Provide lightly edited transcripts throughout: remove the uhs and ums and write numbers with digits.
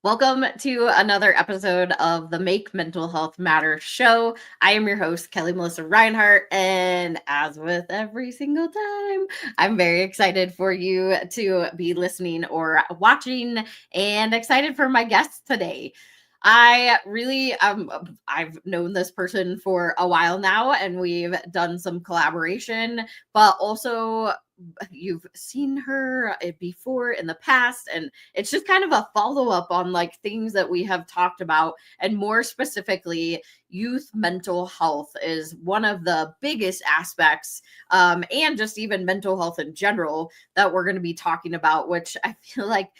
Welcome to another episode of the Make Mental Health Matter show. I am your host, Kelly Melissa Reinhart, and as with every single time, I'm very excited for you to be listening or watching and excited for my guests today. I've known this person for a while now, and we've done some collaboration, but also you've seen her before in the past, and it's just kind of a follow-up on like things that we have talked about, and more specifically youth mental health is one of the biggest aspects, and just even mental health in general that we're going to be talking about, which I feel like,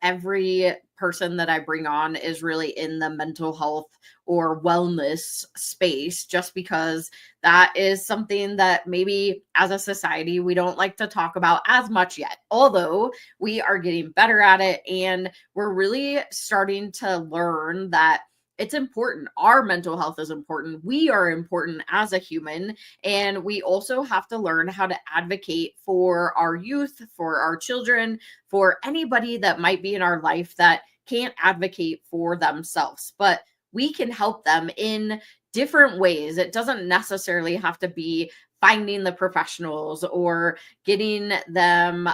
every person that I bring on is really in the mental health or wellness space, just because that is something that maybe as a society we don't like to talk about as much yet, although we are getting better at it, and we're really starting to learn that it's important. Our mental health is important. We are important as a human, and we also have to learn how to advocate for our youth, for our children, for anybody that might be in our life that can't advocate for themselves, but we can help them in different ways. It doesn't necessarily have to be finding the professionals or getting them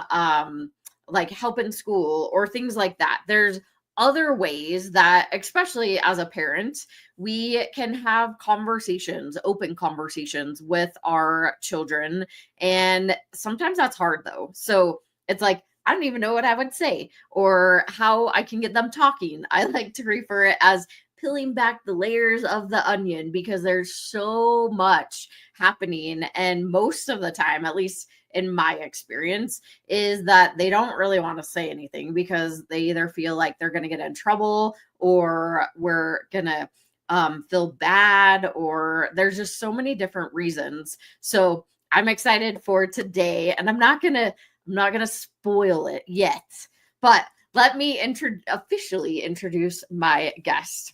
like help in school or things like that. There's other ways that, especially as a parent, we can have conversations, open conversations with our children. And sometimes that's hard though. So it's like, I don't even know what I would say or how I can get them talking. I like to refer it as peeling back the layers of the onion, because there's so much happening. And most of the time, at least in my experience, is that they don't really want to say anything because they either feel like they're going to get in trouble, or we're going to feel bad, or there's just so many different reasons. So I'm excited for today, and I'm not gonna spoil it yet, but let me officially introduce my guest.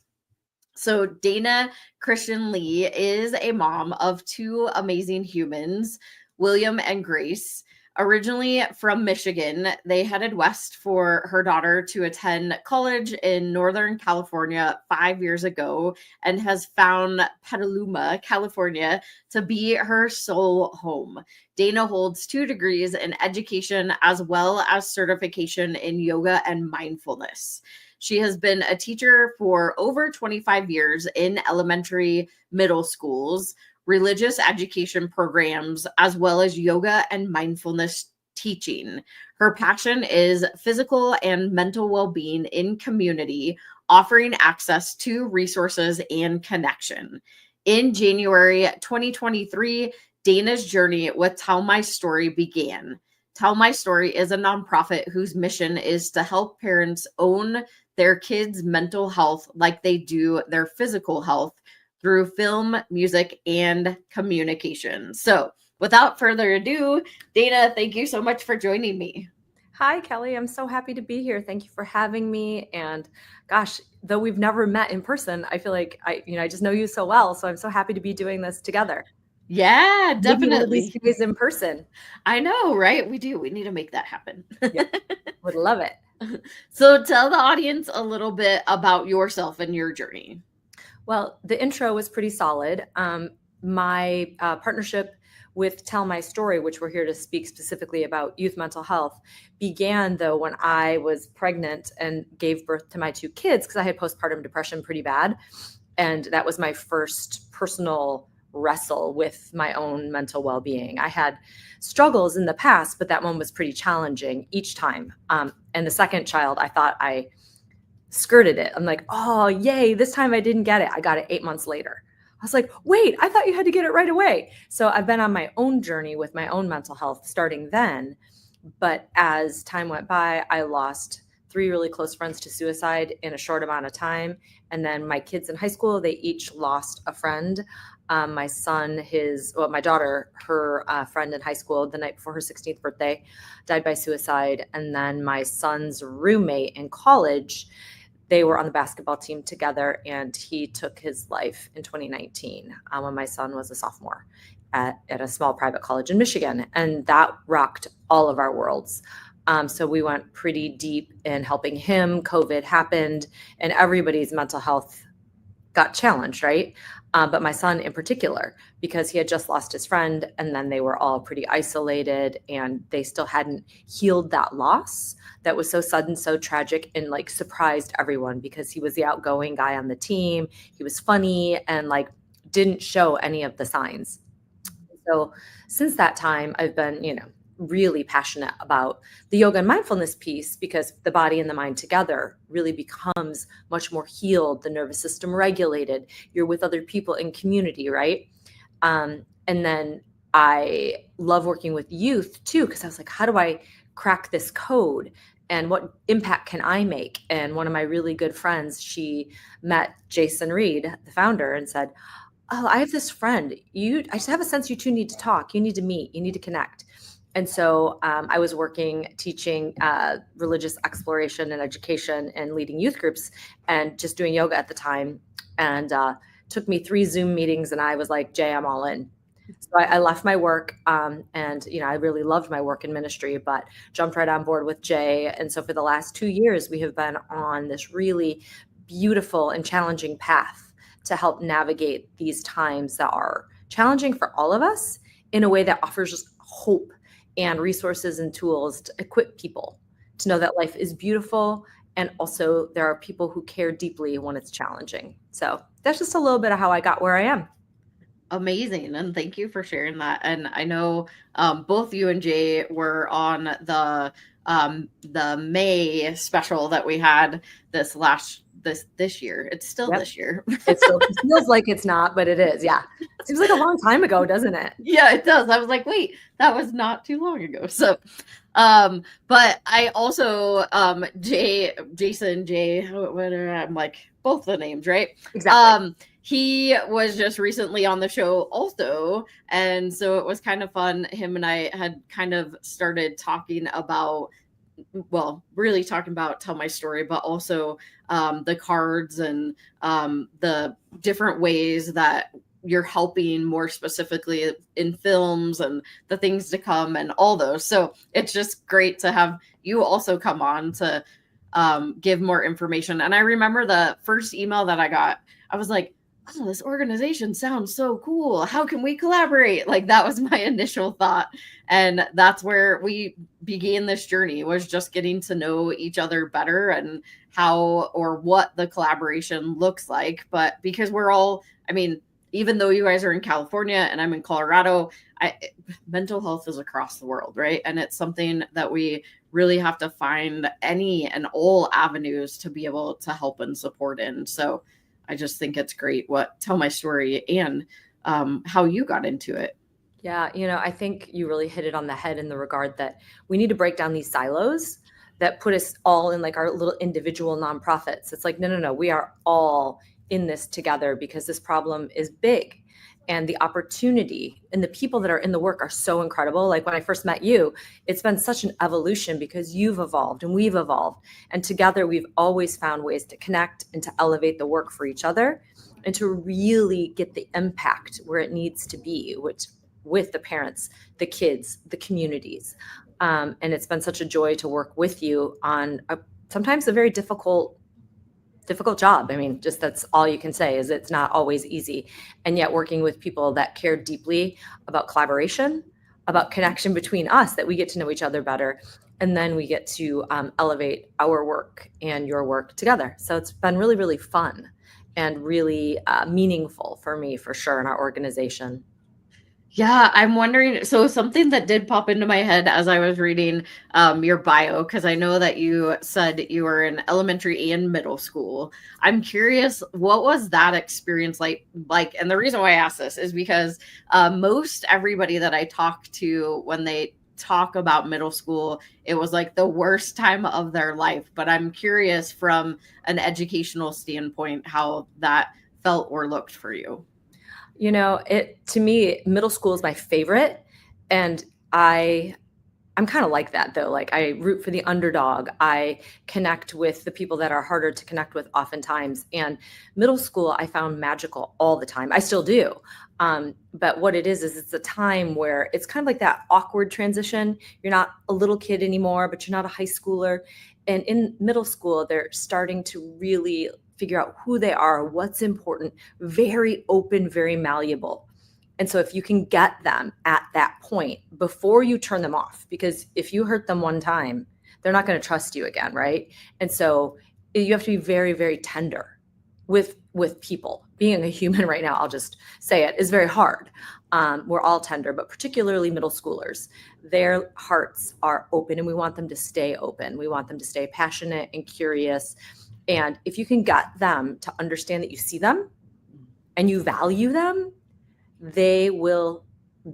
So Dana Christian Lee is a mom of two amazing humans, William and Grace. Originally from Michigan, they headed west for her daughter to attend college in Northern California 5 years ago, and has found Petaluma, California, to be her sole home. Dana holds 2 degrees in education as well as certification in yoga and mindfulness. She has been a teacher for over 25 years in elementary, middle schools, religious education programs, as well as yoga and mindfulness teaching. Her passion is physical and mental well-being in community, offering access to resources and connection. In January 2023, Dana's journey with Tell My Story began. Tell My Story is a nonprofit whose mission is to help parents own their kids' mental health like they do their physical health through film, music, and communication. So without further ado, Dana, thank you so much for joining me. Hi, Kelly. I'm so happy to be here. Thank you for having me. And gosh, though we've never met in person, I feel like I just know you so well. So I'm so happy to be doing this together. Yeah, Maybe one of definitely. these days in person. I know, right? We do. We need to make that happen. Yeah, would love it. So tell the audience a little bit about yourself and your journey. Well, the intro was pretty solid. My partnership with Tell My Story, which we're here to speak specifically about youth mental health, began though when I was pregnant and gave birth to my 2 kids, because I had postpartum depression pretty bad. And that was my first personal wrestle with my own mental well-being. I had struggles in the past, but that one was pretty challenging each time. And the second child, I thought I skirted it. I'm like, oh, yay, this time I didn't get it. I got it 8 months later. I was like, wait, I thought you had to get it right away. So I've been on my own journey with my own mental health starting then. But as time went by, I lost 3 really close friends to suicide in a short amount of time. And then my kids in high school, they each lost a friend. My son, my daughter, her friend in high school the night before her 16th birthday died by suicide. And then my son's roommate in college, they were on the basketball team together, and he took his life in 2019 when my son was a sophomore at a small private college in Michigan. And that rocked all of our worlds. So we went pretty deep in helping him. COVID happened and everybody's mental health got challenged, right? But my son in particular, because he had just lost his friend and then they were all pretty isolated and they still hadn't healed that loss that was so sudden, so tragic, and like surprised everyone because he was the outgoing guy on the team. He was funny and like didn't show any of the signs. So since that time, I've been, really passionate about the yoga and mindfulness piece because the body and the mind together really becomes much more healed, the nervous system regulated, you're with other people in community, right? And then I love working with youth too, because I was like, how do I crack this code? And what impact can I make? And one of my really good friends, she met Jason Reed, the founder, and said, oh, I have this friend. I just have a sense you two need to talk. You need to meet. You need to connect. And so I was teaching religious exploration and education and leading youth groups and just doing yoga at the time. And took me 3 Zoom meetings and I was like, Jay, I'm all in. So I left my work and, I really loved my work in ministry, but jumped right on board with Jay. And so for the last 2 years, we have been on this really beautiful and challenging path to help navigate these times that are challenging for all of us in a way that offers us hope and resources and tools to equip people to know that life is beautiful. And also there are people who care deeply when it's challenging. So that's just a little bit of how I got where I am. Amazing. And thank you for sharing that. And I know both you and Jay were on the May special that we had this year. It's still this year. It feels like it's not, but it is. Yeah. It seems like a long time ago, doesn't it? Yeah, it does. I was like, wait, that was not too long ago. So, but I also, Jason, Jay, whatever, I'm like both the names, right? Exactly. He was just recently on the show also. And so it was kind of fun. Him and I had kind of started talking about, really talking about Tell My Story, but also the cards and the different ways that you're helping more specifically in films and the things to come and all those. So it's just great to have you also come on to give more information. And I remember the first email that I got, I was like, oh, this organization sounds so cool. How can we collaborate? Like that was my initial thought. And that's where we began this journey, was just getting to know each other better and how or what the collaboration looks like. But because we're all, even though you guys are in California and I'm in Colorado, mental health is across the world, right? And it's something that we really have to find any and all avenues to be able to help and support in. So I just think it's great what Tell My Story and how you got into it. Yeah, I think you really hit it on the head in the regard that we need to break down these silos that put us all in like our little individual nonprofits. It's like, no, we are all in this together because this problem is big. And the opportunity and the people that are in the work are so incredible. Like when I first met you, it's been such an evolution because you've evolved and we've evolved. And together we've always found ways to connect and to elevate the work for each other and to really get the impact where it needs to be, which with the parents, the kids, the communities. And it's been such a joy to work with you on sometimes a very difficult job. Just that's all you can say is it's not always easy. And yet working with people that care deeply about collaboration, about connection between us, that we get to know each other better. And then we get to elevate our work and your work together. So it's been really, really fun and really meaningful for me, for sure, in our organization. Yeah, I'm wondering. So something that did pop into my head as I was reading your bio, because I know that you said you were in elementary and middle school. I'm curious, what was that experience like? And the reason why I ask this is because most everybody that I talk to when they talk about middle school, it was like the worst time of their life. But I'm curious from an educational standpoint how that felt or looked for you. To me, middle school is my favorite. And I I'm kind of like that though. Like I root for the underdog. I connect with the people that are harder to connect with oftentimes. And middle school, I found magical all the time. I still do. But what it is it's a time where it's kind of like that awkward transition. You're not a little kid anymore, but you're not a high schooler. And in middle school, they're starting to really figure out who they are, what's important, very open, very malleable. And so if you can get them at that point before you turn them off, because if you hurt them one time, they're not going to trust you again, right? And so you have to be very, very tender with people. Being a human right now, I'll just say it, is very hard. We're all tender, but particularly middle schoolers, their hearts are open and we want them to stay open. We want them to stay passionate and curious. And if you can get them to understand that you see them and you value them, they will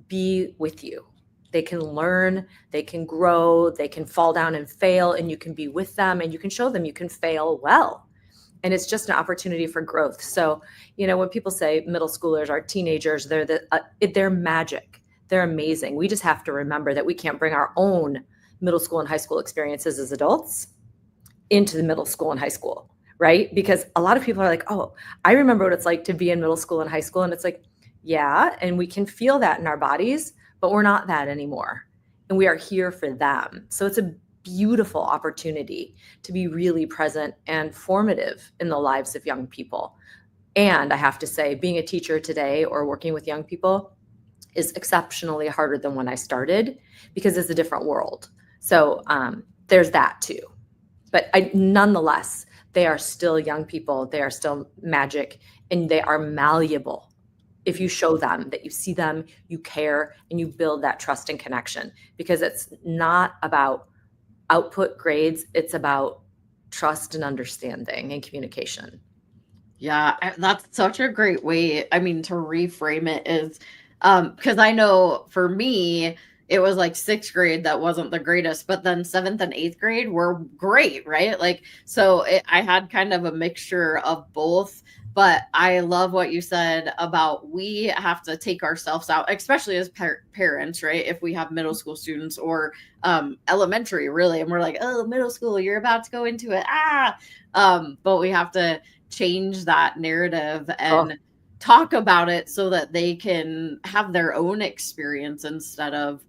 be with you. They can learn, they can grow, they can fall down and fail, and you can be with them and you can show them you can fail well. And it's just an opportunity for growth. So, when people say middle schoolers are teenagers, they're magic. They're amazing. We just have to remember that we can't bring our own middle school and high school experiences as adults into the middle school and high school, right? Because a lot of people are like, oh, I remember what it's like to be in middle school and high school. And it's like, yeah, and we can feel that in our bodies, but we're not that anymore. And we are here for them. So it's a beautiful opportunity to be really present and formative in the lives of young people. And I have to say, being a teacher today or working with young people is exceptionally harder than when I started because it's a different world. So there's that too. But nonetheless, they are still young people. They are still magic and they are malleable. If you show them that you see them, you care, and you build that trust and connection, because it's not about output grades. It's about trust and understanding and communication. Yeah, that's such a great way. I mean, to reframe it is because I know for me, it was like sixth grade that wasn't the greatest, but then seventh and eighth grade were great, right? Like, so I had kind of a mixture of both. But I love what you said about we have to take ourselves out, especially as parents, right? If we have middle school students or elementary, really, and we're like, oh, middle school, you're about to go into it. But we have to change that narrative and talk about it so that they can have their own experience instead of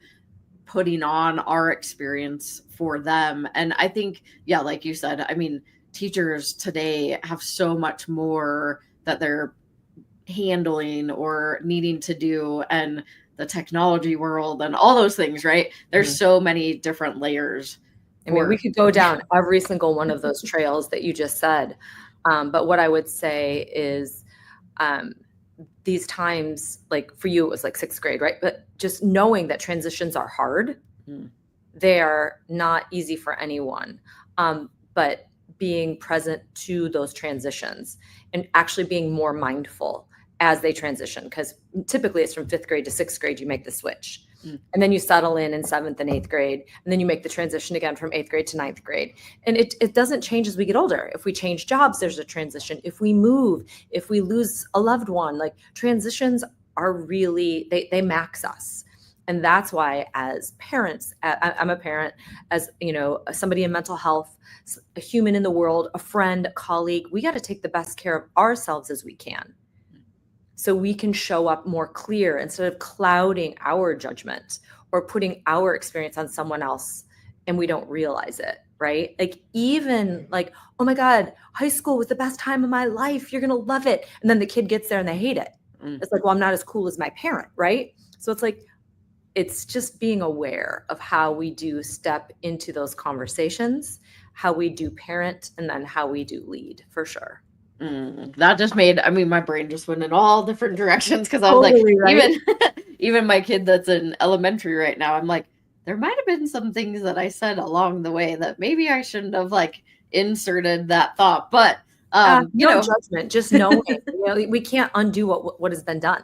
putting on our experience for them. And I think, yeah, like you said, I mean, teachers today have so much more that they're handling or needing to do, and the technology world and all those things, right? There's so many different layers. I mean, we could go down every single one of those trails that you just said. But what I would say is these times, like for you, it was like sixth grade, right? But just knowing that transitions are hard, they are not easy for anyone. But being present to those transitions and actually being more mindful as they transition, because typically it's from fifth grade to sixth grade, you make the switch. And then you settle in seventh and eighth grade, and then you make the transition again from eighth grade to ninth grade. And it doesn't change as we get older. If we change jobs, there's a transition. If we move, if we lose a loved one, like transitions are really, they max us. And that's why as parents, I'm a parent, as somebody in mental health, a human in the world, a friend, a colleague, we got to take the best care of ourselves as we can, so we can show up more clear instead of clouding our judgment or putting our experience on someone else and we don't realize it, right? Like even like, oh my God, high school was the best time of my life. You're going to love it. And then the kid gets there and they hate it. It's like, well, I'm not as cool as my parent, right? So it's like, it's just being aware of how we do step into those conversations, how we do parent, and then how we do lead, for sure. That just made, I mean, my brain just went in all different directions because I was Totally, like, right? even my kid that's in elementary right now, I'm like, there might have been some things that I said along the way that maybe I shouldn't have like inserted that thought. But no judgment, just knowing. We can't undo what has been done.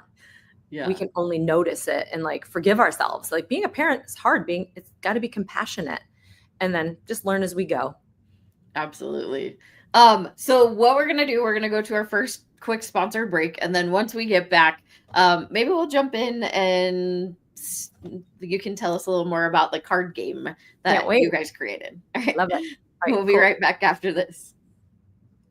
Yeah. We can only notice it and like forgive ourselves. Like being a parent is hard. It's got to be compassionate, and then just learn as we go. Absolutely. So what we're going to do, we're going to go to our first quick sponsored break. And then once we get back, maybe we'll jump in and you can tell us a little more about the card game that you guys created. All right. Love it. All right, we'll be right back after this.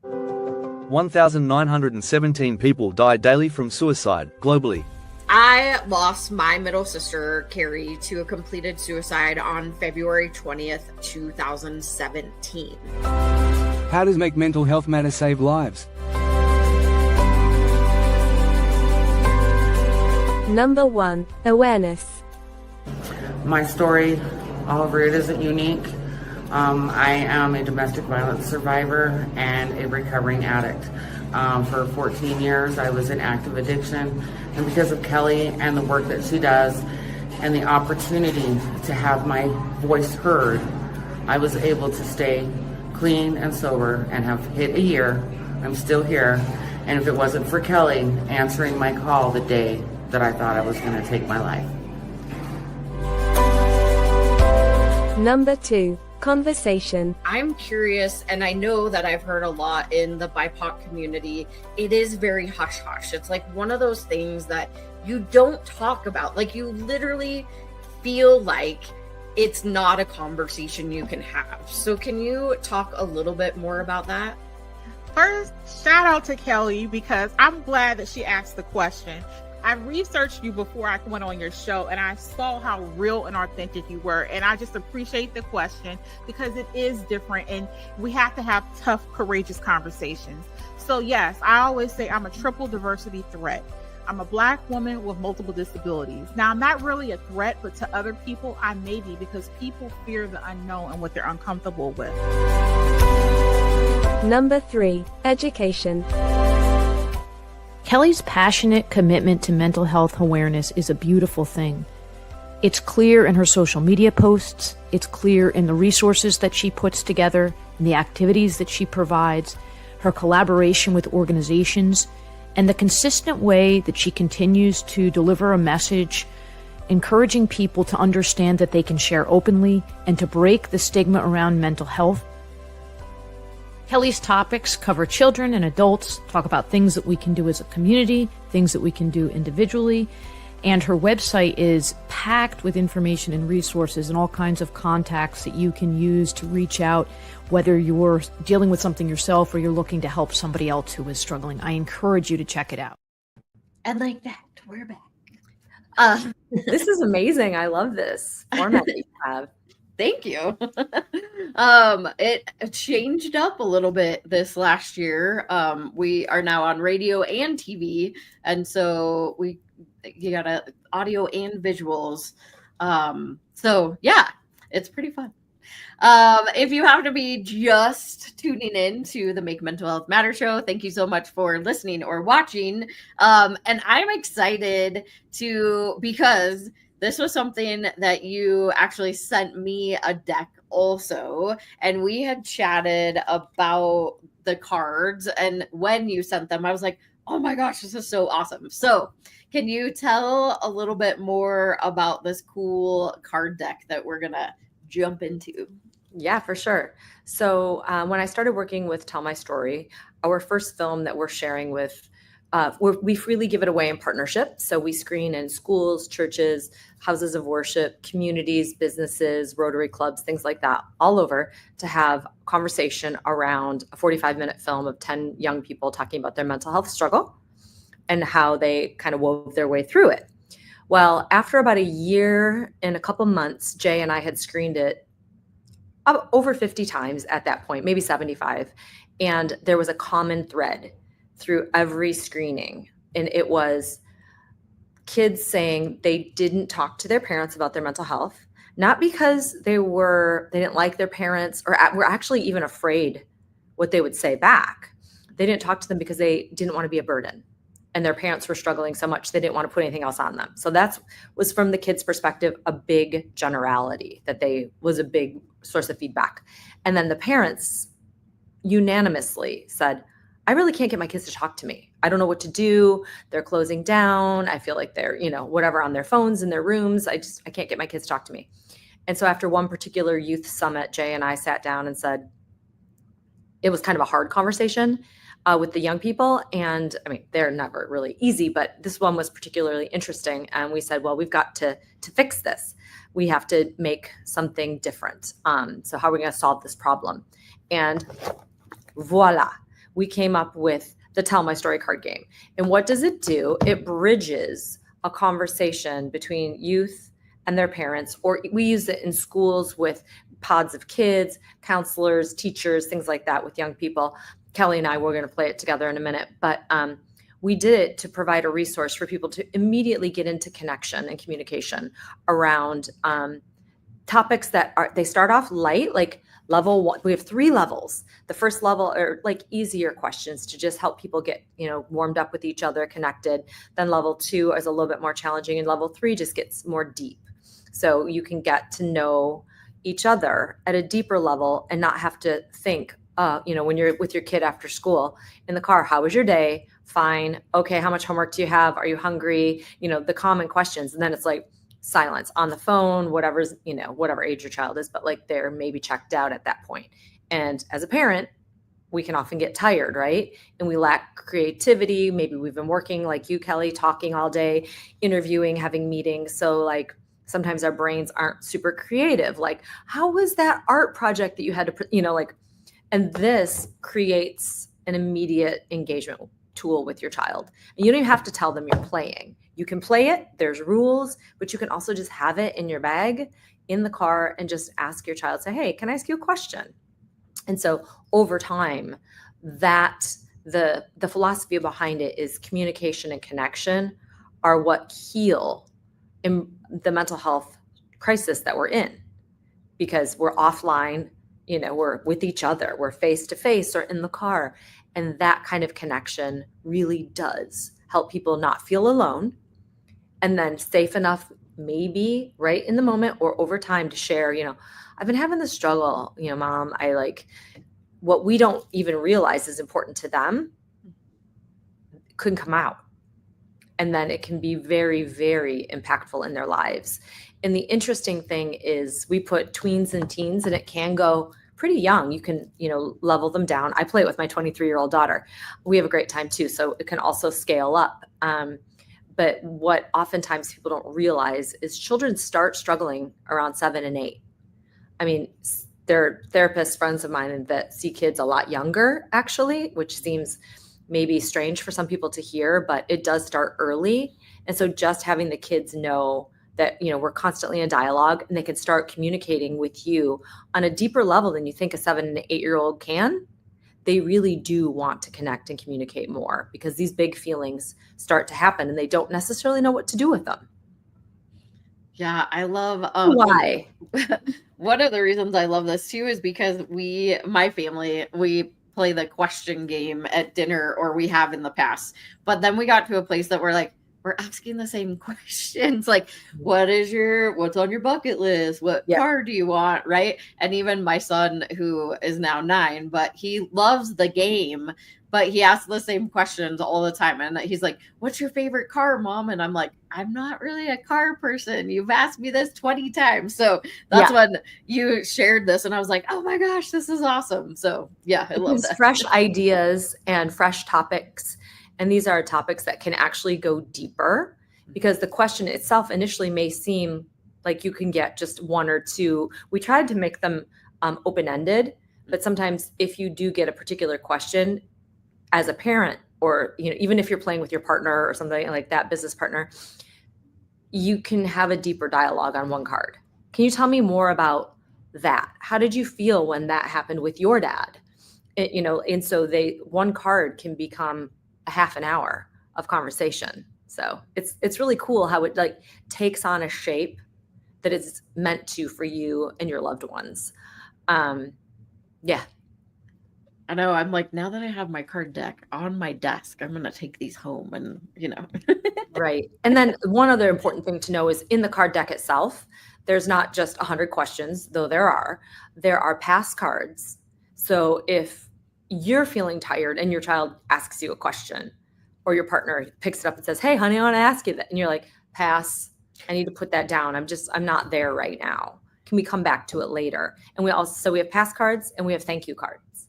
1,917 people die daily from suicide globally. I lost my middle sister, Carrie, to a completed suicide on February 20th, 2017. How does Make Mental Health Matter save lives? Number 1, awareness. My story, Oliver, it isn't unique. I am a domestic violence survivor and a recovering addict. For 14 years, I was in active addiction, and because of Kelli and the work that she does and the opportunity to have my voice heard, I was able to stay clean and sober and have hit a year. I'm still here, and if it wasn't for Kelli answering my call the day that I thought I was going to take my life. Number 2, conversation. I'm curious, and I know that I've heard a lot in the BIPOC community, it is very hush-hush. It's like one of those things that you don't talk about. Like, you literally feel like it's not a conversation you can have. So can you talk a little bit more about that? First, shout out to Kelli, because I'm glad that she asked the question. I researched you before I went on your show, and I saw how real and authentic you were. And I just appreciate the question, because it is different, and we have to have tough, courageous conversations. So yes, I always say I'm a triple diversity threat. I'm a Black woman with multiple disabilities. Now, I'm not really a threat, but to other people, I may be, because people fear the unknown and what they're uncomfortable with. Number 3, education. Kelli's passionate commitment to mental health awareness is a beautiful thing. It's clear in her social media posts, it's clear in the resources that she puts together, in the activities that she provides, her collaboration with organizations, and the consistent way that she continues to deliver a message, encouraging people to understand that they can share openly and to break the stigma around mental health. Kelli's topics cover children and adults, talk about things that we can do as a community, things that we can do individually, and her website is packed with information and resources and all kinds of contacts that you can use to reach out, whether you're dealing with something yourself or you're looking to help somebody else who is struggling. I encourage you to check it out. And like that, we're back. This is amazing. I love this format that you have. Thank you. It changed up a little bit this last year. We are now on radio and TV, and so you got audio and visuals. So yeah, it's pretty fun. If you happen to be just tuning in to the Make Mental Health Matter show, thank you so much for listening or watching. And I'm excited because this was something that you actually sent me a deck also, and we had chatted about the cards, and when you sent them, I was like, oh my gosh, this is so awesome. So can you tell a little bit more about this cool card deck that we're gonna jump into? Yeah, for sure. So when I started working with Tell My Story, our first film that we're sharing with, we freely give it away in partnership. So we screen in schools, churches, houses of worship, communities, businesses, Rotary clubs, things like that, all over, to have conversation around a 45-minute film of 10 young people talking about their mental health struggle and how they kind of wove their way through it. Well, after about a year and a couple months, Jay and I had screened it over 50 times at that point, maybe 75. And there was a common thread through every screening. And it was kids saying they didn't talk to their parents about their mental health, not because they didn't like their parents or were actually even afraid what they would say back. They didn't talk to them because they didn't want to be a burden. And their parents were struggling so much they didn't want to put anything else on them. So that was, from the kids' perspective, a big generality was a big source of feedback. And then the parents unanimously said, I really can't get my kids to talk to me. I don't know what to do. They're closing down. I feel like they're, whatever, on their phones in their rooms. I can't get my kids to talk to me. And so after one particular youth summit, Jay and I sat down and said, it was kind of a hard conversation. with the young people. And I mean, they're never really easy, but this one was particularly interesting. And we said, well, we've got to fix this. We have to make something different. So how are we going to solve this problem? And voila, we came up with the Tell My Story card game. And what does it do? It bridges a conversation between youth and their parents, or we use it in schools with pods of kids, counselors, teachers, things like that with young people. Kelli and I, we're going to play it together in a minute, but we did it to provide a resource for people to immediately get into connection and communication around topics that they start off light, like level 1. We have 3 levels. The first level are like easier questions to just help people get, warmed up with each other, connected. Then level 2 is a little bit more challenging, and level 3 just gets more deep. So you can get to know each other at a deeper level and not have to think, when you're with your kid after school in the car, how was your day? Fine. Okay. How much homework do you have? Are you hungry? The common questions. And then it's like silence on the phone, whatever age your child is, but like they're maybe checked out at that point. And as a parent, we can often get tired, right? And we lack creativity. Maybe we've been working like you, Kelli, talking all day, interviewing, having meetings. So like sometimes our brains aren't super creative. Like, how was that art project that you had to, and this creates an immediate engagement tool with your child. And you don't even have to tell them you're playing. You can play it, there's rules, but you can also just have it in your bag in the car and just ask your child, say, hey, can I ask you a question? And so over time, that the philosophy behind it is communication and connection are what heal in the mental health crisis that we're in, because we're offline, we're with each other, we're face to face or in the car. And that kind of connection really does help people not feel alone, and then safe enough, maybe right in the moment or over time, to share, I've been having this struggle, Mom, what we don't even realize is important to them couldn't come out. And then it can be very, very impactful in their lives. And the interesting thing is we put tweens and teens, and it can go pretty young. You can, level them down. I play it with my 23-year-old daughter. We have a great time too. So it can also scale up. But what oftentimes people don't realize is children start struggling around 7 and 8. I mean, there are therapists, friends of mine that see kids a lot younger, actually, which seems maybe strange for some people to hear, but it does start early. And so just having the kids know that, we're constantly in dialogue, and they can start communicating with you on a deeper level than you think a 7 and 8-year-old can. They really do want to connect and communicate more, because these big feelings start to happen and they don't necessarily know what to do with them. Yeah, I love why. One of the reasons I love this too is because my family, we play the question game at dinner, or we have in the past. But then we got to a place that we're asking the same questions, like what's on your bucket list? What car do you want? Right. And even my son, who is now 9, but he loves the game, but he asks the same questions all the time. And he's like, what's your favorite car, Mom? And I'm like, I'm not really a car person. You've asked me this 20 times. So that's when you shared this, and I was like, oh my gosh, this is awesome. So yeah, I love that. Fresh ideas and fresh topics. And these are topics that can actually go deeper, because the question itself initially may seem like you can get just 1 or 2. We tried to make them open-ended, but sometimes if you do get a particular question as a parent, or even if you're playing with your partner or something like that, business partner, you can have a deeper dialogue on one card. Can you tell me more about that? How did you feel when that happened with your dad? And so one card can become a half an hour of conversation. So it's really cool how it takes on a shape that it's meant to for you and your loved ones. Yeah. I know. I'm like, now that I have my card deck on my desk, I'm going to take these home and, Right. And then one other important thing to know is in the card deck itself, there's not just 100 questions, though there are past cards. So if you're feeling tired and your child asks you a question, or your partner picks it up and says, hey, honey, I want to ask you that. And you're like, pass, I need to put that down. I'm not there right now. Can we come back to it later? And we have past cards and we have thank you cards.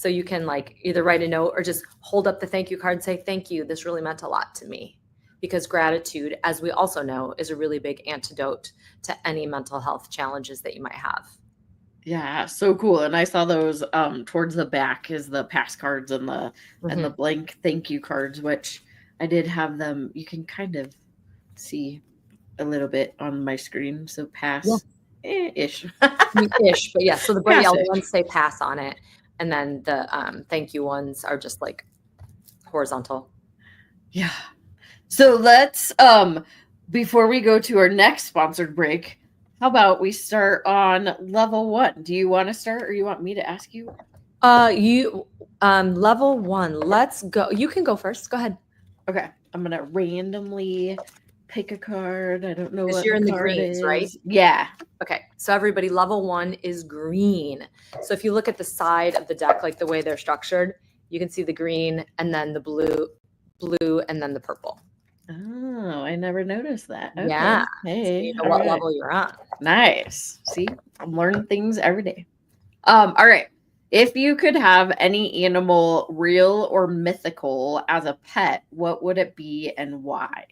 So you can like either write a note or just hold up the thank you card and say, thank you. This really meant a lot to me. Because gratitude, as we also know, is a really big antidote to any mental health challenges that you might have. Yeah, so cool. And I saw those towards the back is the pass cards and the blank thank you cards, which I did have them. You can kind of see a little bit on my screen. So pass ish. Ish, but yeah. So the bright Pass-ish. yellow ones say pass on it. And then the thank you ones are just like horizontal. Yeah. So let's before we go to our next sponsored break, how about we start on level 1? Do you want to start or you want me to ask you? Level 1. Let's go. You can go first. Go ahead. Okay. I'm gonna randomly pick a card. I don't know what you're in the card greens, is. right? Yeah. Okay. So everybody, level 1 is green. So if you look at the side of the deck, like the way they're structured, you can see the green and then the blue, and then the purple. Oh, I never noticed that. Okay. Yeah. Hey. So you know all what right. level you're on. Nice. See, I'm learning things every day. All right. If you could have any animal, real or mythical, as a pet, what would it be and why?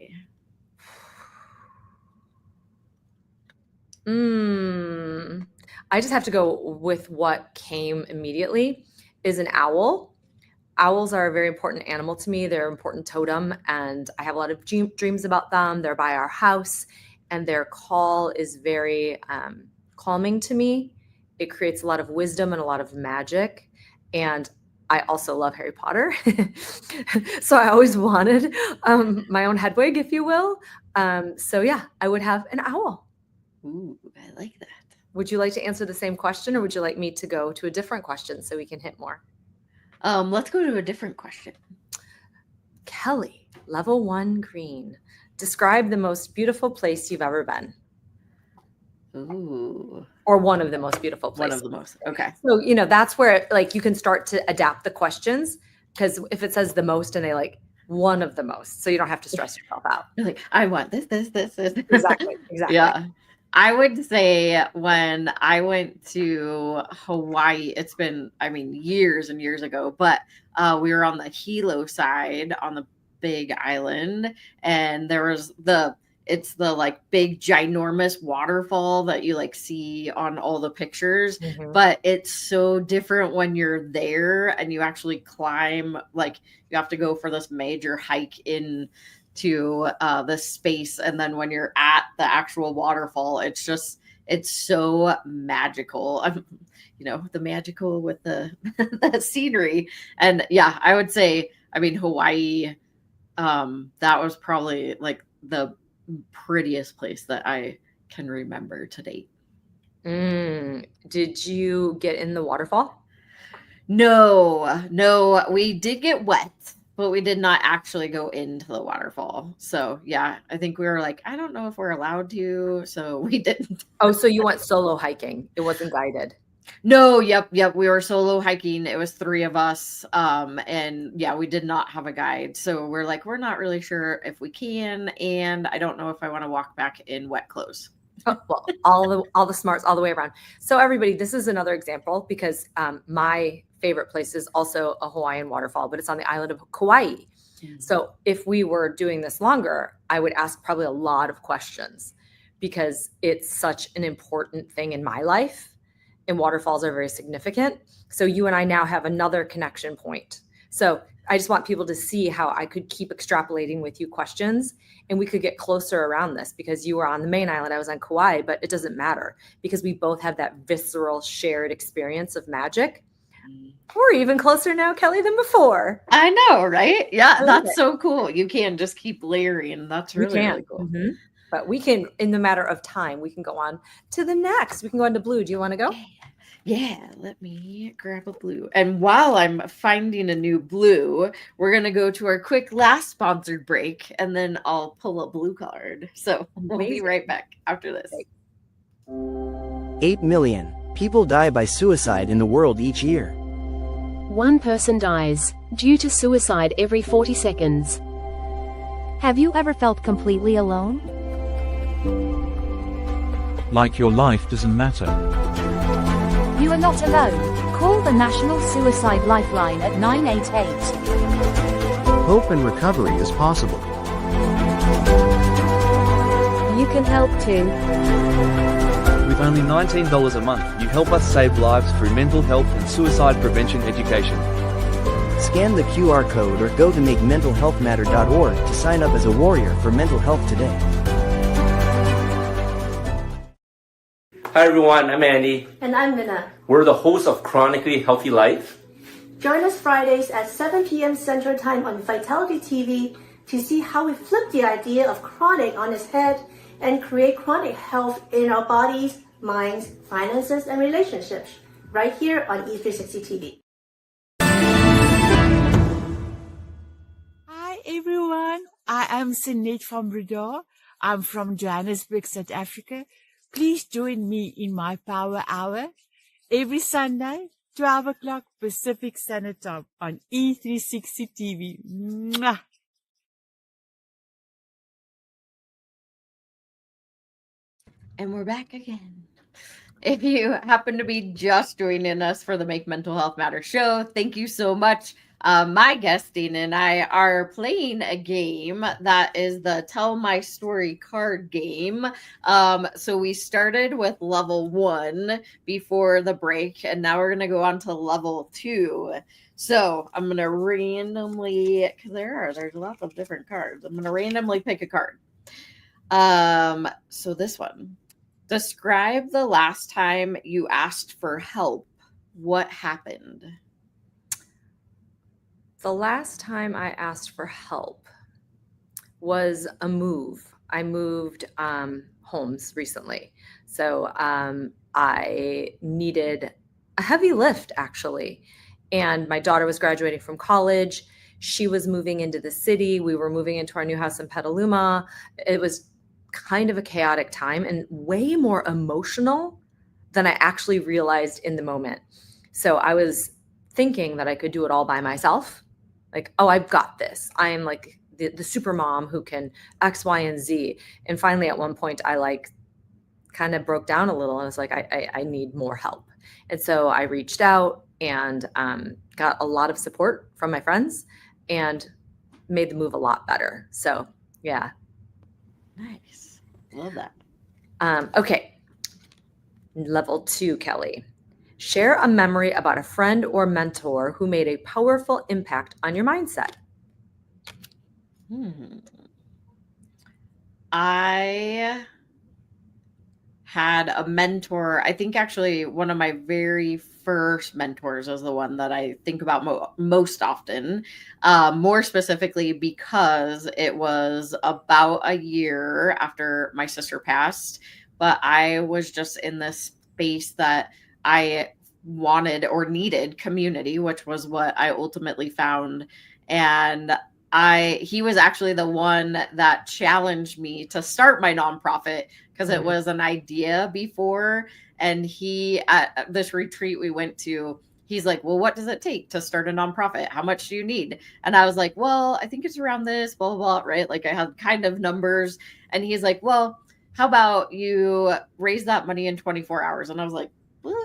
I just have to go with what came immediately is an owl. Owls are a very important animal to me. They're an important totem, and I have a lot of dreams about them. They're by our house, and their call is very calming to me. It creates a lot of wisdom and a lot of magic, and I also love Harry Potter. So I always wanted my own Hedwig, if you will. So yeah, I would have an owl. Ooh, I like that. Would you like to answer the same question, or would you like me to go to a different question so we can hit more? Let's go to a different question. Kelly, level 1 green. Describe the most beautiful place you've ever been. Ooh. Or one of the most beautiful places. One of the most. Okay. So, that's where like you can start to adapt the questions, because if it says the most and they like one of the most, so you don't have to stress yourself out. You're like, I want this. Exactly. Yeah. I would say when I went to Hawaii, it's been, years and years ago, but we were on the Hilo side on the big island, and there was it's the like big ginormous waterfall that you like see on all the pictures, but it's so different when you're there and you actually climb, like you have to go for this major hike in to the space, and then when you're at the actual waterfall, it's so magical. The magical with the the scenery. And yeah, I would say Hawaii, that was probably like the prettiest place that I can remember to date. Did you get in the waterfall? No, we did get wet, but we did not actually go into the waterfall. So yeah, I think we were like, I don't know if we're allowed to, so we didn't. Oh, so you went solo hiking. It wasn't guided. No, yep. We were solo hiking. It was 3 of us. And yeah, we did not have a guide. So we're like, we're not really sure if we can, and I don't know if I want to walk back in wet clothes. Oh, well, all the smarts all the way around. So everybody, this is another example, because my favorite place is also a Hawaiian waterfall, but it's on the island of Kauai. So if we were doing this longer, I would ask probably a lot of questions, because it's such an important thing in my life, and waterfalls are very significant. So you and I now have another connection point. So I just want people to see how I could keep extrapolating with you questions, and we could get closer around this, because you were on the main island, I was on Kauai, but it doesn't matter, because we both have that visceral shared experience of magic. We're even closer now, Kelly, than before. I know, right? Yeah, that's so cool. You can just keep layering. That's really cool. But we can, in the matter of time, we can go on to the next. We can go on to blue. Do you want to go? Yeah, let me grab a blue. And while I'm finding a new blue, we're going to go to our quick last sponsored break, and then I'll pull a blue card. So we'll be right back after this. 8 million people die by suicide in the world each year. 1 person dies due to suicide every 40 seconds. Have you ever felt completely alone? Like your life doesn't matter. You are not alone. Call the National Suicide Lifeline at 988. Hope and recovery is possible. You can help too. With only $19 a month, you help us save lives through mental health and suicide prevention education. Scan the QR code or go to makementalhealthmatter.org to sign up as a warrior for mental health today. Hi everyone, I'm Andy. And I'm Minna. We're the hosts of Chronically Healthy Life. Join us Fridays at 7 p.m. Central Time on Vitality TV to see how we flip the idea of chronic on its head and create chronic health in our bodies, minds, finances, and relationships, right here on E360 TV. Hi everyone, I am Sinead from Brador. I'm from Johannesburg, South Africa. Please join me in my Power Hour every Sunday, 12 o'clock Pacific Standard Time on E360 TV. Mwah! And we're back again. If you happen to be just joining us for the Make Mental Health Matter show, thank you so much. My guest, Dana, and I are playing a game that is the Tell My Story card game. So we started with level 1 before the break, and now we're going to go on to level 2. So I'm going to randomly, because there's lots of different cards. I'm going to randomly pick a card. So this one. Describe the last time you asked for help. What happened? The last time I asked for help was a move. I moved homes recently. So I needed a heavy lift, actually. And my daughter was graduating from college. She was moving into the city. We were moving into our new house in Petaluma. It was kind of a chaotic time and way more emotional than I actually realized in the moment. So I was thinking that I could do it all by myself. Like, oh, I've got this. I am like the super mom who can X, Y, and Z. And finally, at one point, I kind of broke down a little and was like, I need more help. And so I reached out and got a lot of support from my friends and made the move a lot better. So yeah. Nice. Love that. Okay. Level 2, Kelly. Share a memory about a friend or mentor who made a powerful impact on your mindset. I had a mentor. I think actually one of my very first mentors is the one that I think about most often, more specifically because it was about a year after my sister passed, but I was just in this space that I wanted or needed community, which was what I ultimately found. And he was actually the one that challenged me to start my nonprofit because it was an idea before. And he, at this retreat we went to, he's like, well, what does it take to start a nonprofit? How much do you need? And I was like, well, I think it's around this, blah, blah, blah, right? Like I had kind of numbers. And he's like, well, how about you raise that money in 24 hours? And I was like, what?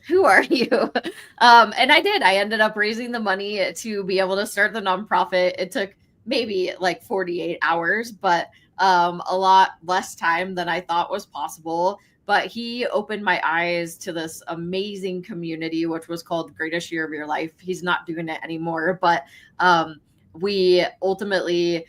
Who are you? And I did. I ended up raising the money to be able to start the nonprofit. It took maybe like 48 hours, but a lot less time than I thought was possible. But he opened my eyes to this amazing community, which was called Greatest Year of Your Life. He's not doing it anymore, but we ultimately,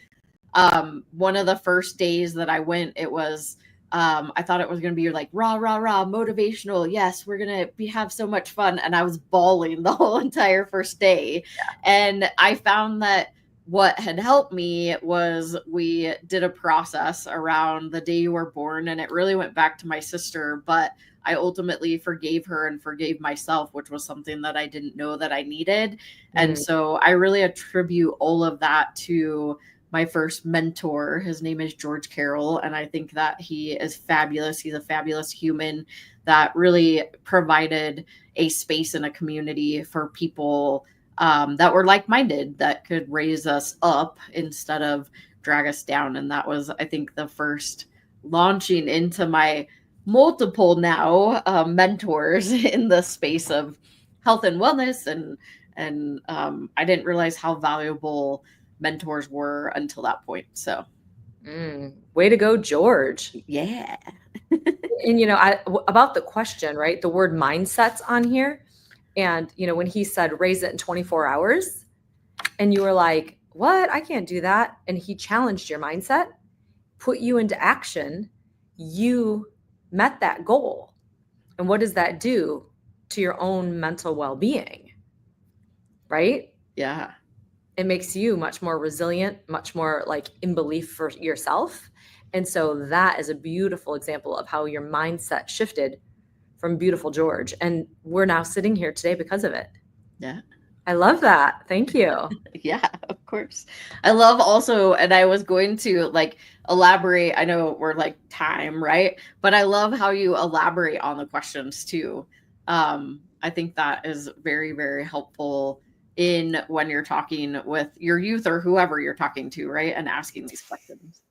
one of the first days that I went, it was, I thought it was going to be like rah, rah, rah, motivational. Yes, we're going to have so much fun. And I was bawling the whole entire first day. Yeah. And I found that what had helped me was we did a process around the day you were born, and it really went back to my sister, but I ultimately forgave her and forgave myself, which was something that I didn't know that I needed. And so I really attribute all of that to my first mentor. His name is George Carroll, and I think that he is fabulous. He's a fabulous human that really provided a space and a community for people that were like-minded, that could raise us up instead of drag us down. And that was, I think, the first launching into my multiple now mentors in the space of health and wellness, and I didn't realize how valuable mentors were until that point. So way to go, George. Yeah. And about the question, right? The word mindset's on here. And when he said raise it in 24 hours, and you were like, what? I can't do that. And he challenged your mindset, put you into action. You met that goal. And what does that do to your own mental well-being? Right? Yeah. It makes you much more resilient, much more like in belief for yourself. And so that is a beautiful example of how your mindset shifted from beautiful George. And we're now sitting here today because of it. Yeah. I love that. Thank you. Yeah, of course. I love also, and I was going to like elaborate. I know we're like time, right? But I love how you elaborate on the questions too. I think that is very, very helpful in when you're talking with your youth or whoever you're talking to, right? And asking these questions.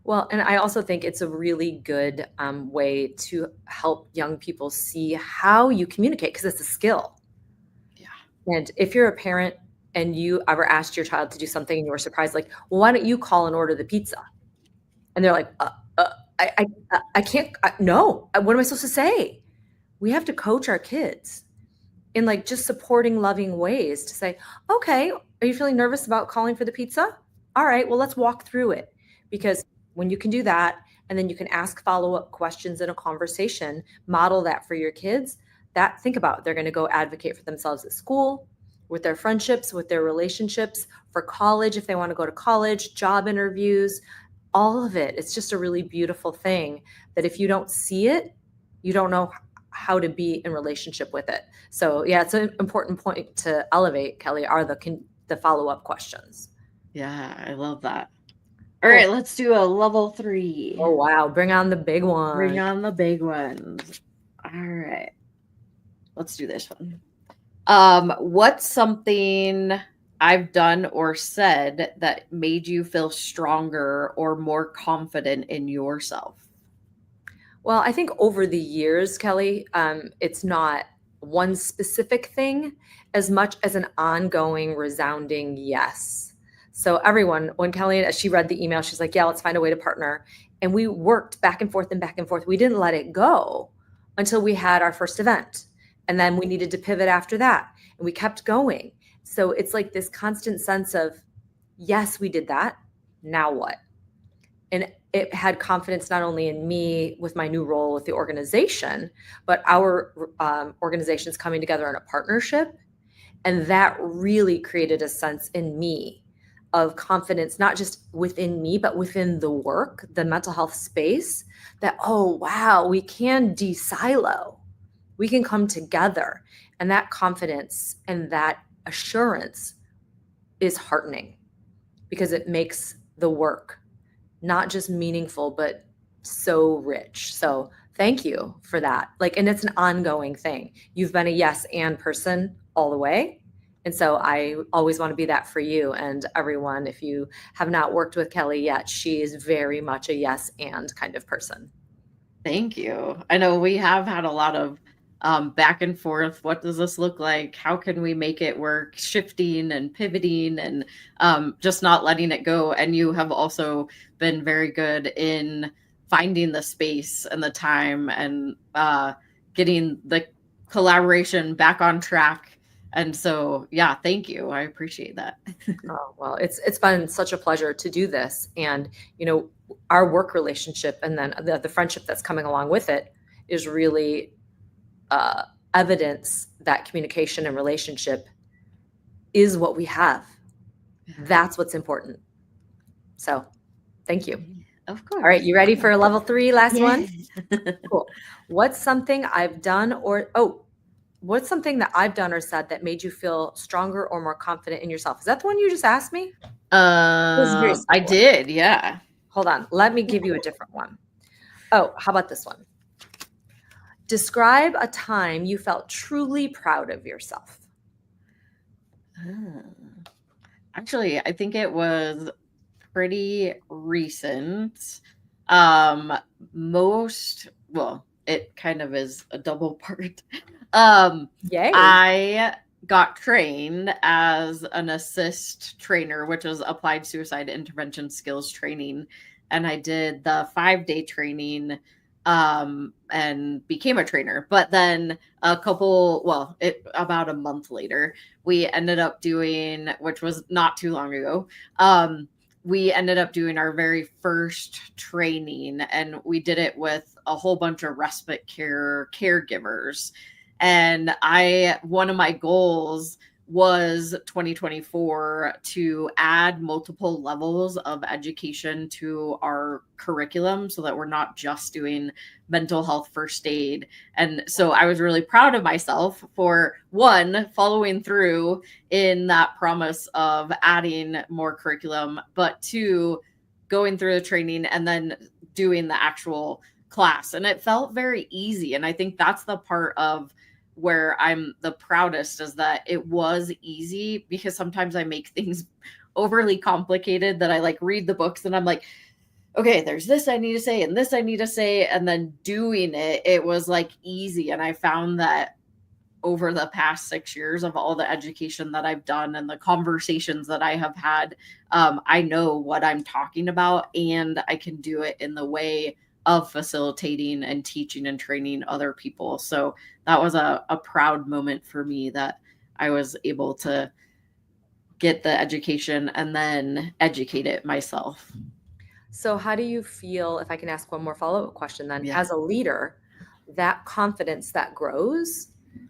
Well, and I also think it's a really good way to help young people see how you communicate, because it's a skill. Yeah. And if you're a parent and you ever asked your child to do something and you were surprised, like, well, why don't you call and order the pizza? And they're like, I can't, no, what am I supposed to say? We have to coach our kids in like just supporting loving ways to say, okay, are you feeling nervous about calling for the pizza? All right, well, let's walk through it. Because when you can do that, and then you can ask follow-up questions in a conversation, model that for your kids, that think about, they're going to go advocate for themselves at school, with their friendships, with their relationships, for college, if they want to go to college, job interviews, all of it. It's just a really beautiful thing that if you don't see it, you don't know how to be in relationship with it. So yeah, it's an important point to elevate, Kelly, are the follow-up questions. Yeah, I love that. All right, let's do a level 3. Oh, wow. Bring on the big one. Bring on the big ones. All right. Let's do this one. What's something I've done or said that made you feel stronger or more confident in yourself? Well, I think over the years, Kelly, it's not one specific thing as much as an ongoing, resounding yes. So everyone, when Kelly, she read the email, she's like, yeah, let's find a way to partner. And we worked back and forth and back and forth. We didn't let it go until we had our first event. And then we needed to pivot after that. And we kept going. So it's like this constant sense of, yes, we did that. Now what? And it had confidence not only in me with my new role with the organization, but our organizations coming together in a partnership. And that really created a sense in me of confidence, not just within me, but within the work, the mental health space, that, oh, wow, we can de-silo. We can come together. And that confidence and that assurance is heartening because it makes the work not just meaningful, but so rich. So thank you for that. And it's an ongoing thing. You've been a yes and person all the way. And so I always want to be that for you and everyone. If you have not worked with Kelly yet, she is very much a yes and kind of person. Thank you. I know we have had a lot of back and forth. What does this look like? How can we make it work? Shifting and pivoting and just not letting it go. And you have also been very good in finding the space and the time and getting the collaboration back on track. And so, yeah, thank you. I appreciate that. Oh, well, it's been such a pleasure to do this. And, our work relationship and then the friendship that's coming along with it is really evidence that communication and relationship is what we have. That's what's important. So thank you. Of course. All right. You ready for level 3? Last one? Cool. What's something that I've done or said that made you feel stronger or more confident in yourself? Is that the one you just asked me? I did. Yeah. Hold on. Let me give you a different one. Oh, how about this one? Describe a time you felt truly proud of yourself. Actually, I think it was pretty recent. It kind of is a double part. Yay. I got trained as an assist trainer, which was applied suicide intervention skills training. And I did the 5-day training and became a trainer. But then about a month later, we ended up doing, which was not too long ago, we ended up doing our very first training, and we did it with a whole bunch of respite care caregivers. And one of my goals was 2024 to add multiple levels of education to our curriculum so that we're not just doing mental health first aid. And so I was really proud of myself for one, following through in that promise of adding more curriculum, but two, going through the training and then doing the actual class. And it felt very easy. And I think that's the part of where I'm the proudest, is that it was easy, because sometimes I make things overly complicated, that I like read the books and I'm like, okay, there's this I need to say and this I need to say. And then doing it was like easy. And I found that over the past 6 years of all the education that I've done and the conversations that I have had, I know what I'm talking about, and I can do it in the way of facilitating and teaching and training other people. So that was a proud moment for me, that I was able to get the education and then educate it myself. So how do you feel, if I can ask one more follow-up question then, Yeah. as a leader, that confidence that grows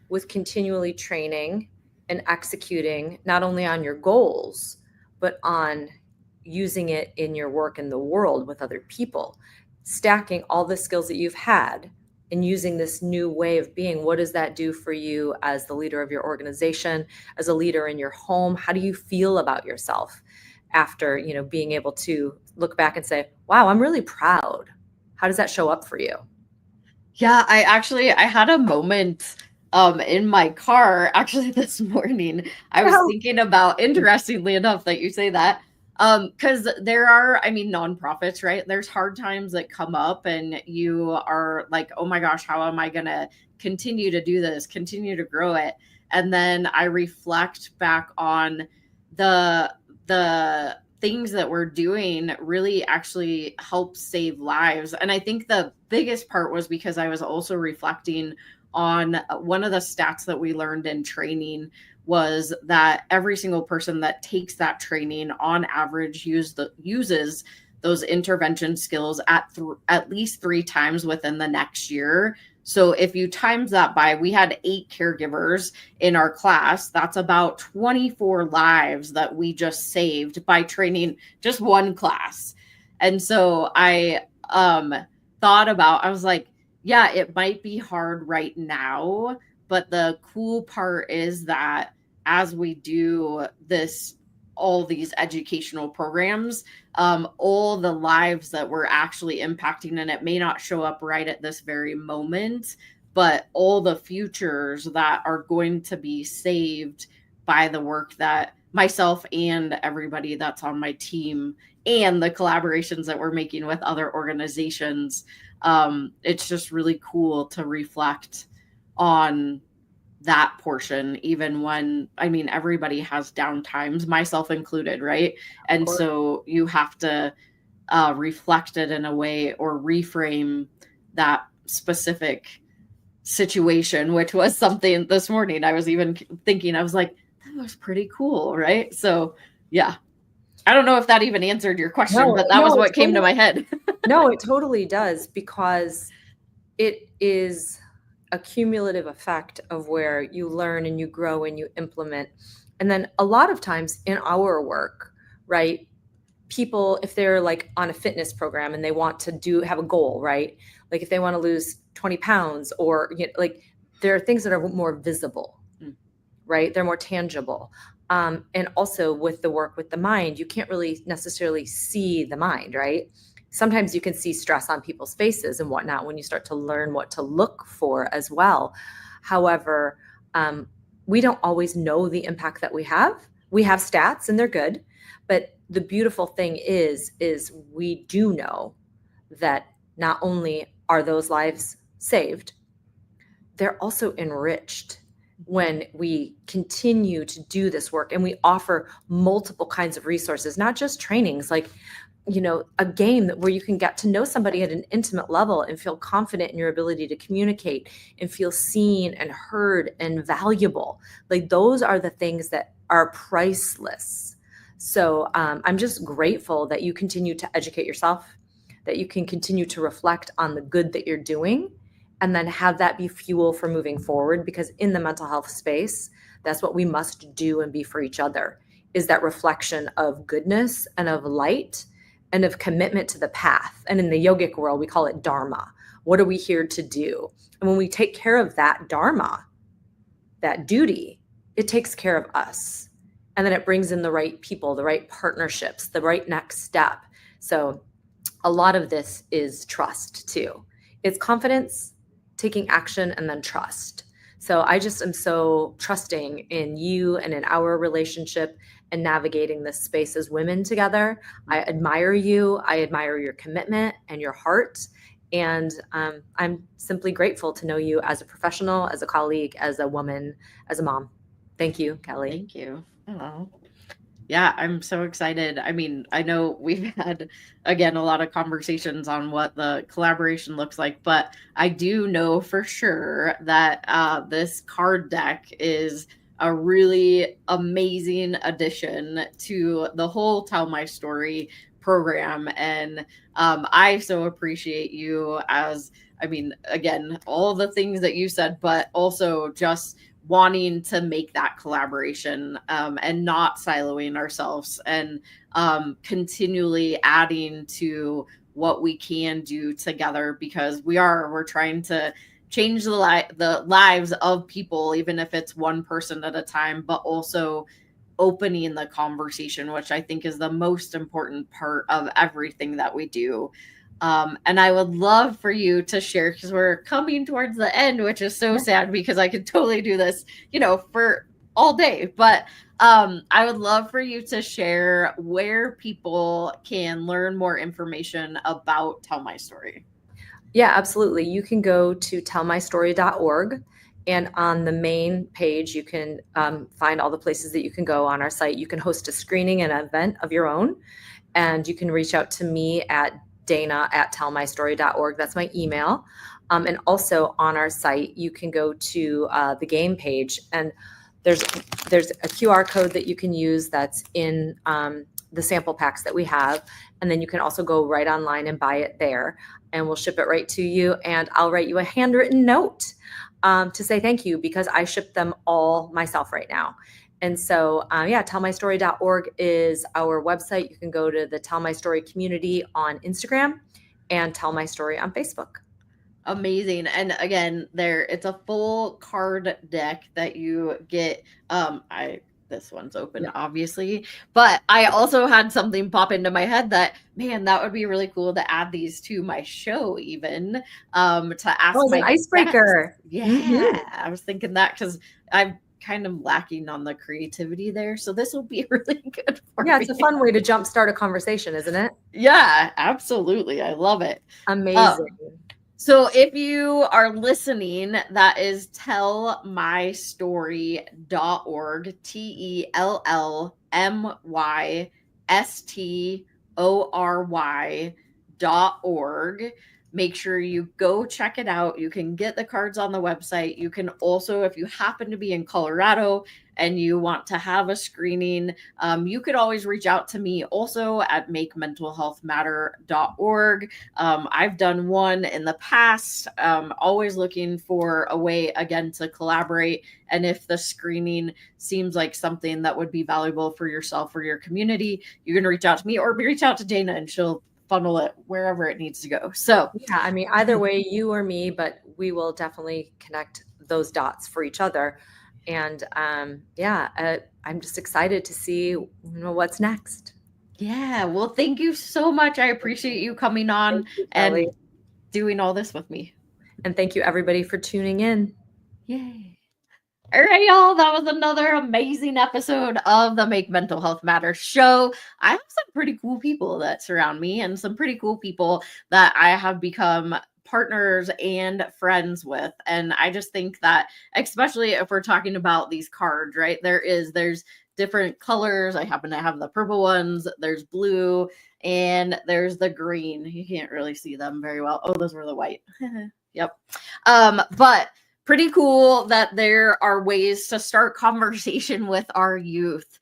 with continually training and executing not only on your goals, but on using it in your work in the world with other people, stacking all the skills that you've had and using this new way of being? What does that do for you as the leader of your organization, as a leader in your home? How do you feel about yourself after, being able to look back and say, wow, I'm really proud? How does that show up for you? Yeah, I had a moment in my car actually this morning. I was thinking about, interestingly enough that you say that, because there are, nonprofits, right? There's hard times that come up and you are like, oh my gosh, how am I going to continue to do this, continue to grow it? And then I reflect back on the things that we're doing really actually help save lives. And I think the biggest part was because I was also reflecting on one of the stats that we learned in training, was that every single person that takes that training on average uses those intervention skills at least 3 times within the next year. So if you times that by, we had 8 caregivers in our class, that's about 24 lives that we just saved by training just one class. And so I I was like, yeah, it might be hard right now, but the cool part is that as we do all these educational programs, all the lives that we're actually impacting, and it may not show up right at this very moment, but all the futures that are going to be saved by the work that myself and everybody that's on my team and the collaborations that we're making with other organizations. It's just really cool to reflect on that portion, even when, everybody has down times, myself included, right? And so you have to reflect it in a way, or reframe that specific situation, which was something this morning I was even thinking, I was like, that was pretty cool, right? So yeah, I don't know if that even answered your question, but that was what came to my head. No, it totally does, because it is a cumulative effect of where you learn and you grow and you implement. And then a lot of times in our work, right, people, if they're like on a fitness program and they want to have a goal, right? Like if they want to lose 20 pounds, or like there are things that are more visible, right? They're more tangible. And also with the work with the mind, you can't really necessarily see the mind, right? Sometimes you can see stress on people's faces and whatnot when you start to learn what to look for as well. However, we don't always know the impact that we have. We have stats and they're good, but the beautiful thing is we do know that not only are those lives saved, they're also enriched when we continue to do this work, and we offer multiple kinds of resources, not just trainings, like, a game where you can get to know somebody at an intimate level and feel confident in your ability to communicate and feel seen and heard and valuable. Like, those are the things that are priceless. So I'm just grateful that you continue to educate yourself, that you can continue to reflect on the good that you're doing, and then have that be fuel for moving forward. Because in the mental health space, that's what we must do and be for each other, is that reflection of goodness and of light and of commitment to the path. And in the yogic world, we call it dharma. What are we here to do? And when we take care of that dharma, that duty, it takes care of us. And then it brings in the right people, the right partnerships, the right next step. So a lot of this is trust too. It's confidence, taking action, and then trust. So I just am so trusting in you and in our relationship and navigating this space as women together. I admire you. I admire your commitment and your heart. And I'm simply grateful to know you as a professional, as a colleague, as a woman, as a mom. Thank you, Kelli. Thank you. Hello. Yeah, I'm so excited. I mean, I know we've had, again, a lot of conversations on what the collaboration looks like, but I do know for sure that this card deck is a really amazing addition to the whole Tell My Story program. And I so appreciate you as, I mean, again, all the things that you said, but also just wanting to make that collaboration and not siloing ourselves, and continually adding to what we can do together, because we're trying to change the lives of people, even if it's one person at a time, but also opening the conversation, which I think is the most important part of everything that we do. And I would love for you to share, because we're coming towards the end, which is so sad because I could totally do this, for all day. But I would love for you to share where people can learn more information about Tell My Story. Yeah, absolutely. You can go to tellmystory.org. And on the main page, you can find all the places that you can go on our site. You can host a screening and an event of your own. And you can reach out to me at dana@tellmystory.org. That's my email. And also on our site, you can go to the game page, and there's a QR code that you can use that's in the sample packs that we have. And then you can also go right online and buy it there, and we'll ship it right to you. And I'll write you a handwritten note to say thank you, because I ship them all myself right now. And so, tellmystory.org is our website. You can go to the Tell My Story community on Instagram and Tell My Story on Facebook. Amazing. And again, it's a full card deck that you get. This one's open, obviously, but I also had something pop into my head that, man, that would be really cool to add these to my show, even to ask an icebreaker. Guests. Yeah, I was thinking that because I'm kind of lacking on the creativity there, so this will be really good for me. It's a fun way to jumpstart a conversation, isn't it? Yeah, absolutely. I love it. Amazing. So if you are listening, that is tellmystory.org, tellmystory.org. Make sure you go check it out. You can get the cards on the website. You can also, if you happen to be in Colorado and you want to have a screening, you could always reach out to me also at makementalhealthmatter.org. I've done one in the past, always looking for a way, again, to collaborate. And if the screening seems like something that would be valuable for yourself or your community, you can reach out to me or reach out to Dana, and she'll funnel it wherever it needs to go. So yeah, I mean, either way, you or me, but we will definitely connect those dots for each other. And I'm just excited to see what's next. Yeah, well, thank you so much. I appreciate you coming on and doing all this with me. And thank you, everybody, for tuning in. Yay. All right, y'all. That was another amazing episode of the Make Mental Health Matter show. I have some pretty cool people that surround me, and some pretty cool people that I have become partners and friends with. And I just think that, especially if we're talking about these cards, right? There's different colors. I happen to have the purple ones. There's blue and there's the green. You can't really see them very well. Oh, those were the white. Yep. But pretty cool that there are ways to start conversation with our youth,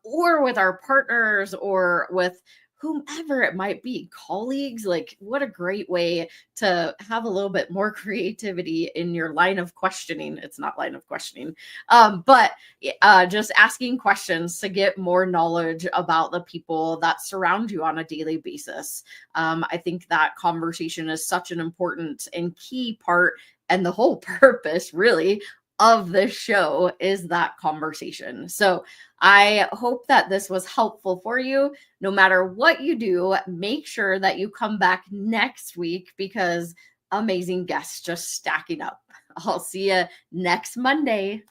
or with our partners, or with whomever it might be, colleagues. Like, what a great way to have a little bit more creativity in your line of questioning. It's not line of questioning, but just asking questions to get more knowledge about the people that surround you on a daily basis. I think that conversation is such an important and key part, and the whole purpose really of this show is that conversation. So I hope that this was helpful for you. No matter what you do, make sure that you come back next week, because amazing guests just stacking up. I'll see you next Monday.